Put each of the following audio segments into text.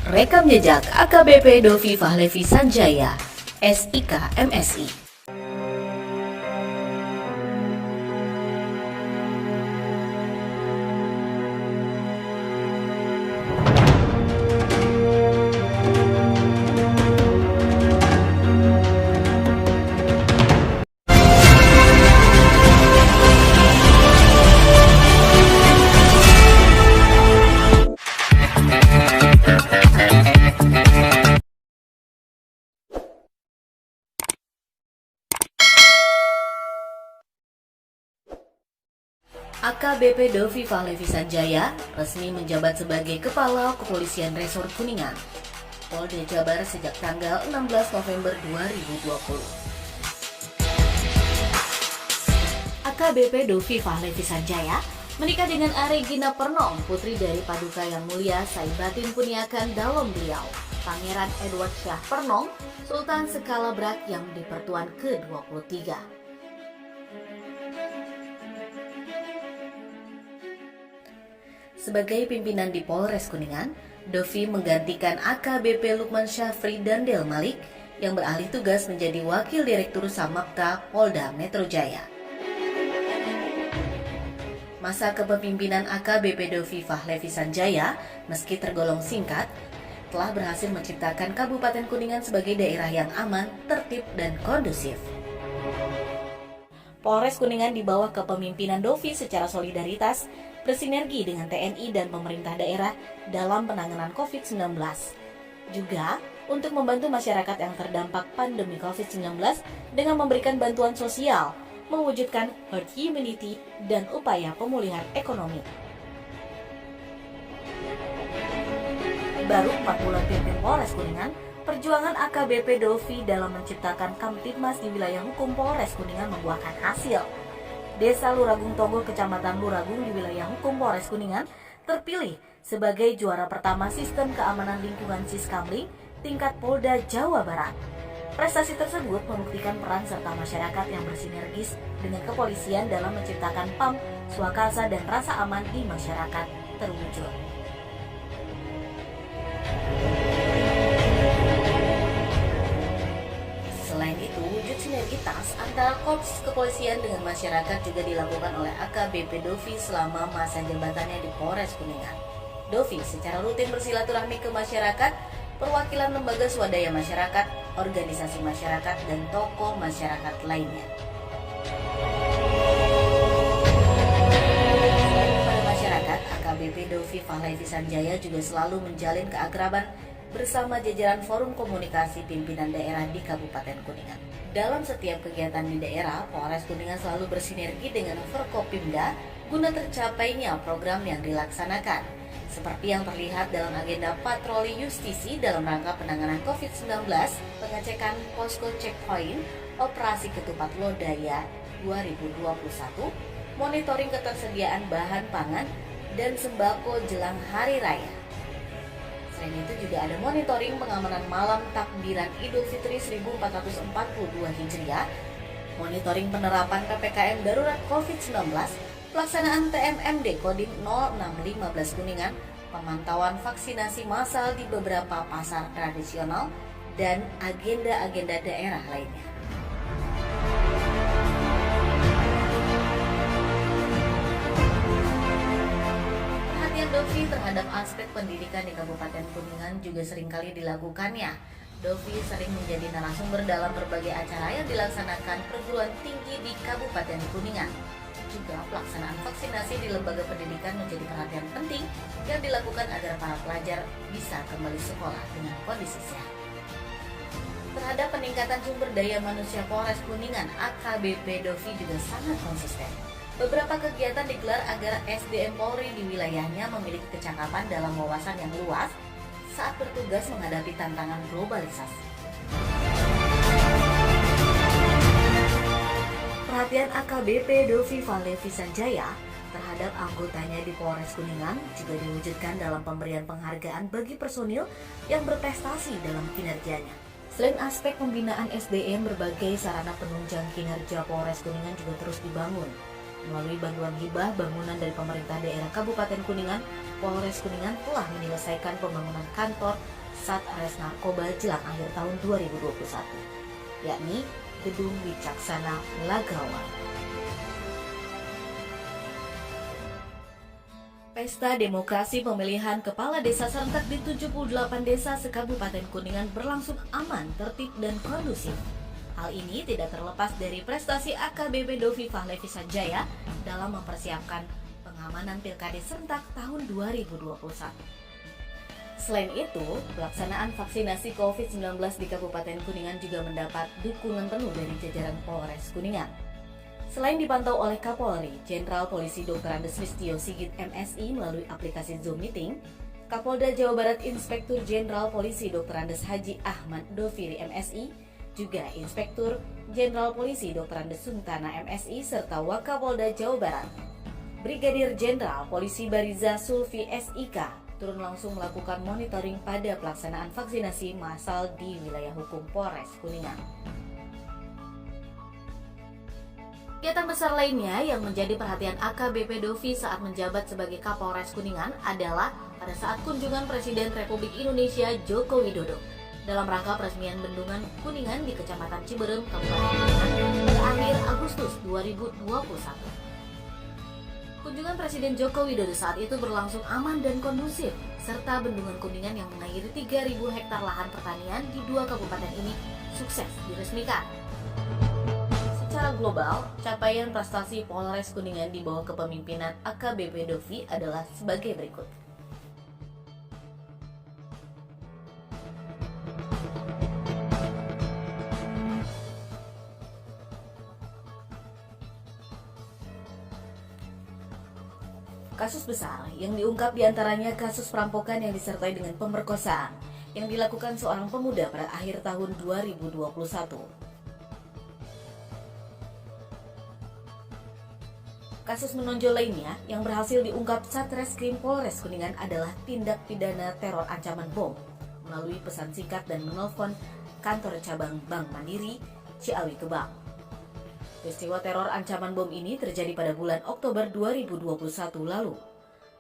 Rekam jejak AKBP Dovi Fahlevi Sanjaya, SIK MSI. AKBP Dovi Fahlevi Sanjaya resmi menjabat sebagai Kepala Kepolisian Resor Kuningan, Polda Jabar sejak tanggal 16 November 2020. AKBP Dovi Fahlevi Sanjaya menikah dengan Aregina Pernong, putri dari Paduka Yang Mulia Saibatin Puniakan Dalom beliau, Pangeran Edward Syah Pernong, Sultan Sekalabrak yang di Pertuan ke-23. Sebagai pimpinan di Polres Kuningan, Dovi menggantikan AKBP Lukman Syafri Dandel Malik yang beralih tugas menjadi Wakil Direktur Samapta Polda Metro Jaya. Masa kepemimpinan AKBP Dovi Fahlevi Sanjaya, meski tergolong singkat, telah berhasil menciptakan Kabupaten Kuningan sebagai daerah yang aman, tertib, dan kondusif. Polres Kuningan di bawah kepemimpinan Dovi secara solidaritas bersinergi dengan TNI dan pemerintah daerah dalam penanganan COVID-19. Juga untuk membantu masyarakat yang terdampak pandemi COVID-19 dengan memberikan bantuan sosial, mewujudkan herd immunity, dan upaya pemulihan ekonomi. Baru 4 bulan pimpin Polres Kuningan, perjuangan AKBP Dovi dalam menciptakan Kamtibmas di wilayah hukum Polres Kuningan membuahkan hasil. Desa Luragung Togo, Kecamatan Luragung di wilayah hukum Polres Kuningan terpilih sebagai juara pertama Sistem Keamanan Lingkungan Siskamling tingkat Polda Jawa Barat. Prestasi tersebut membuktikan peran serta masyarakat yang bersinergis dengan kepolisian dalam menciptakan PAM, swakasa, dan rasa aman di masyarakat terwujud. Selain itu, wujud sinergitas antara korps kepolisian dengan masyarakat juga dilakukan oleh AKBP Dovi selama masa jabatannya di Polres Kuningan. Dovi secara rutin bersilaturahmi ke masyarakat, perwakilan lembaga swadaya masyarakat, organisasi masyarakat, dan tokoh masyarakat lainnya. Pada masyarakat, AKBP Dovi Fahlevi Sanjaya juga selalu menjalin keakraban bersama jajaran Forum Komunikasi Pimpinan Daerah di Kabupaten Kuningan. Dalam setiap kegiatan di daerah, Polres Kuningan selalu bersinergi dengan Forkopimda guna tercapainya program yang dilaksanakan, seperti yang terlihat dalam agenda patroli justisi dalam rangka penanganan COVID-19, pengecekan posko checkpoint, operasi ketupat lodaya 2021, monitoring ketersediaan bahan pangan, dan sembako jelang Hari Raya. Selain itu juga ada monitoring pengamanan malam takbiran Idul Fitri 1442 Hijriah, monitoring penerapan PPKM darurat COVID-19, pelaksanaan TMMD Kodim 0615 Kuningan, pemantauan vaksinasi massal di beberapa pasar tradisional, dan agenda-agenda daerah lainnya. Dovi terhadap aspek pendidikan di Kabupaten Kuningan juga seringkali dilakukannya. Dovi sering menjadi narasumber dalam berbagai acara yang dilaksanakan perguruan tinggi di Kabupaten Kuningan. Juga pelaksanaan vaksinasi di lembaga pendidikan menjadi perhatian penting yang dilakukan agar para pelajar bisa kembali sekolah dengan kondisi sehat. Terhadap peningkatan sumber daya manusia Polres Kuningan, AKBP Dovi juga sangat konsisten. Beberapa kegiatan digelar agar SDM Polri di wilayahnya memiliki kecakapan dalam wawasan yang luas saat bertugas menghadapi tantangan globalisasi. Perhatian AKBP Dovi Fahlevi Sanjaya terhadap anggotanya di Polres Kuningan juga diwujudkan dalam pemberian penghargaan bagi personil yang berprestasi dalam kinerjanya. Selain aspek pembinaan SDM, berbagai sarana penunjang kinerja Polres Kuningan juga terus dibangun. Melalui bantuan hibah bangunan dari pemerintah daerah Kabupaten Kuningan, Polres Kuningan telah menyelesaikan pembangunan kantor Satres Narkoba jelang akhir tahun 2021, yakni Gedung Wicaksana Lagawan. Pesta demokrasi pemilihan kepala desa serentak di 78 desa se-Kabupaten Kuningan berlangsung aman, tertib, dan kondusif. Hal ini tidak terlepas dari prestasi AKBP Dovifah Levi Sanjaya dalam mempersiapkan pengamanan Pilkada serentak tahun 2021. Selain itu, pelaksanaan vaksinasi COVID-19 di Kabupaten Kuningan juga mendapat dukungan penuh dari jajaran Polres Kuningan. Selain dipantau oleh Kapolri, Jenderal Polisi Dr. Andes Listio Sigit MSI melalui aplikasi Zoom Meeting, Kapolda Jawa Barat Inspektur Jenderal Polisi Dr. Andes Haji Ahmad Doviri MSI, juga Inspektur Jenderal Polisi Dr. Andes Suntana MSI, serta Wakapolda Jawa Barat, Brigadir Jenderal Polisi Bariza Sulfi SIK, turun langsung melakukan monitoring pada pelaksanaan vaksinasi massal di wilayah hukum Polres Kuningan. Kegiatan besar lainnya yang menjadi perhatian AKBP Dovi saat menjabat sebagai Kapolres Kuningan adalah pada saat kunjungan Presiden Republik Indonesia Joko Widodo dalam rangka peresmian Bendungan Kuningan di Kecamatan Ciberem, Kabupaten Kuningan pada akhir Agustus 2021. Kunjungan Presiden Joko Widodo saat itu berlangsung aman dan kondusif, serta Bendungan Kuningan yang mengairi 3.000 hektar lahan pertanian di 2 kabupaten ini sukses diresmikan. Secara global, capaian prestasi Polres Kuningan di bawah kepemimpinan AKBP Dovi adalah sebagai berikut. Kasus besar yang diungkap diantaranya kasus perampokan yang disertai dengan pemerkosaan yang dilakukan seorang pemuda pada akhir tahun 2021. Kasus menonjol lainnya yang berhasil diungkap Satreskrim Polres Kuningan adalah tindak pidana teror ancaman bom melalui pesan singkat dan menelpon kantor cabang Bank Mandiri Ciawi Kebang. Peristiwa teror ancaman bom ini terjadi pada bulan Oktober 2021 lalu.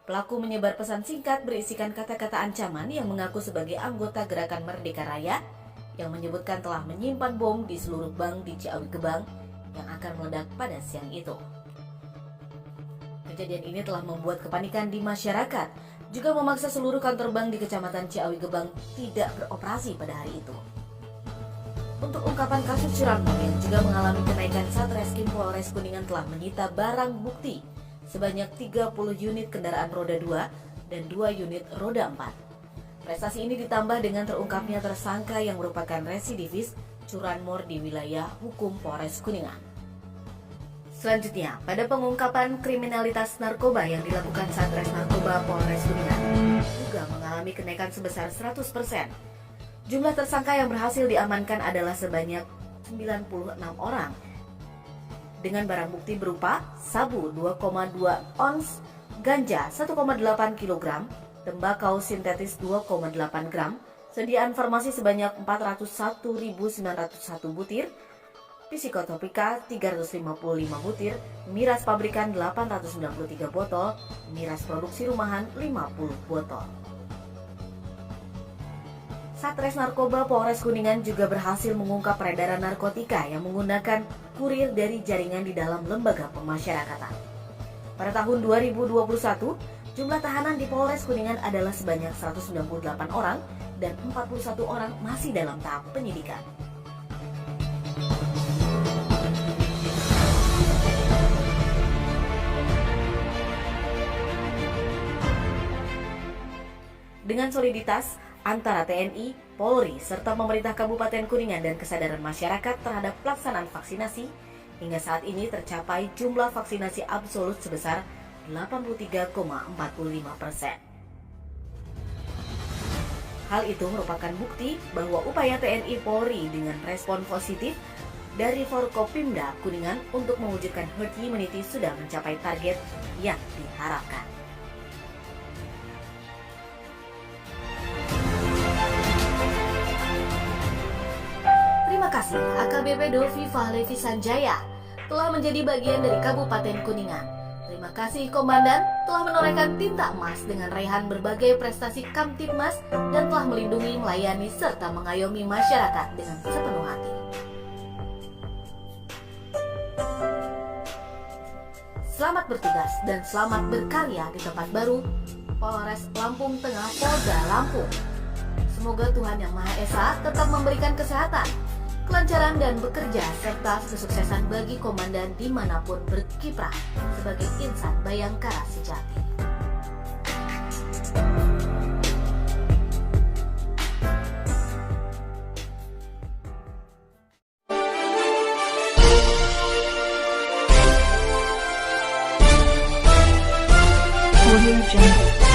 Pelaku menyebar pesan singkat berisikan kata-kata ancaman yang mengaku sebagai anggota Gerakan Merdeka Raya yang menyebutkan telah menyimpan bom di seluruh bank di Ciawi Gebang yang akan meledak pada siang itu. Kejadian ini telah membuat kepanikan di masyarakat, juga memaksa seluruh kantor bank di Kecamatan Ciawi Gebang tidak beroperasi pada hari itu. Untuk ungkapan kasus curanmor yang juga mengalami kenaikan, Satreskrim Polres Kuningan telah menyita barang bukti sebanyak 30 unit kendaraan roda 2 dan 2 unit roda 4. Prestasi ini ditambah dengan terungkapnya tersangka yang merupakan residivis curanmor di wilayah hukum Polres Kuningan. Selanjutnya, pada pengungkapan kriminalitas narkoba yang dilakukan Satres Narkoba Polres Kuningan juga mengalami kenaikan sebesar 100%. Jumlah tersangka yang berhasil diamankan adalah sebanyak 96 orang dengan barang bukti berupa sabu 2,2 ons, ganja 1,8 kg, tembakau sintetis 2,8 gram, sediaan farmasi sebanyak 401.901 butir, psikotropika 355 butir, miras pabrikan 893 botol, miras produksi rumahan 50 botol. Satres Narkoba Polres Kuningan juga berhasil mengungkap peredaran narkotika yang menggunakan kurir dari jaringan di dalam lembaga pemasyarakatan. Pada tahun 2021, jumlah tahanan di Polres Kuningan adalah sebanyak 198 orang dan 41 orang masih dalam tahap penyidikan. Dengan soliditas antara TNI, Polri, serta pemerintah Kabupaten Kuningan dan kesadaran masyarakat terhadap pelaksanaan vaksinasi, hingga saat ini tercapai jumlah vaksinasi absolut sebesar 83,45%. Hal itu merupakan bukti bahwa upaya TNI Polri dengan respon positif dari Forkopimda Kuningan untuk mewujudkan herd immunity sudah mencapai target yang diharapkan. Terima kasih AKBP Dovifah Levi Sanjaya telah menjadi bagian dari Kabupaten Kuningan. Terima kasih Komandan telah menorehkan tinta emas dengan raihan berbagai prestasi Kamtibmas dan telah melindungi, melayani, serta mengayomi masyarakat dengan sepenuh hati. Selamat bertugas dan selamat berkarya di tempat baru, Polres Lampung Tengah, Polda Lampung. Semoga Tuhan Yang Maha Esa tetap memberikan kesehatan, kelancaran dan bekerja, serta kesuksesan bagi komandan dimanapun berkiprah sebagai insan Bayangkara sejati. Audio Jungle.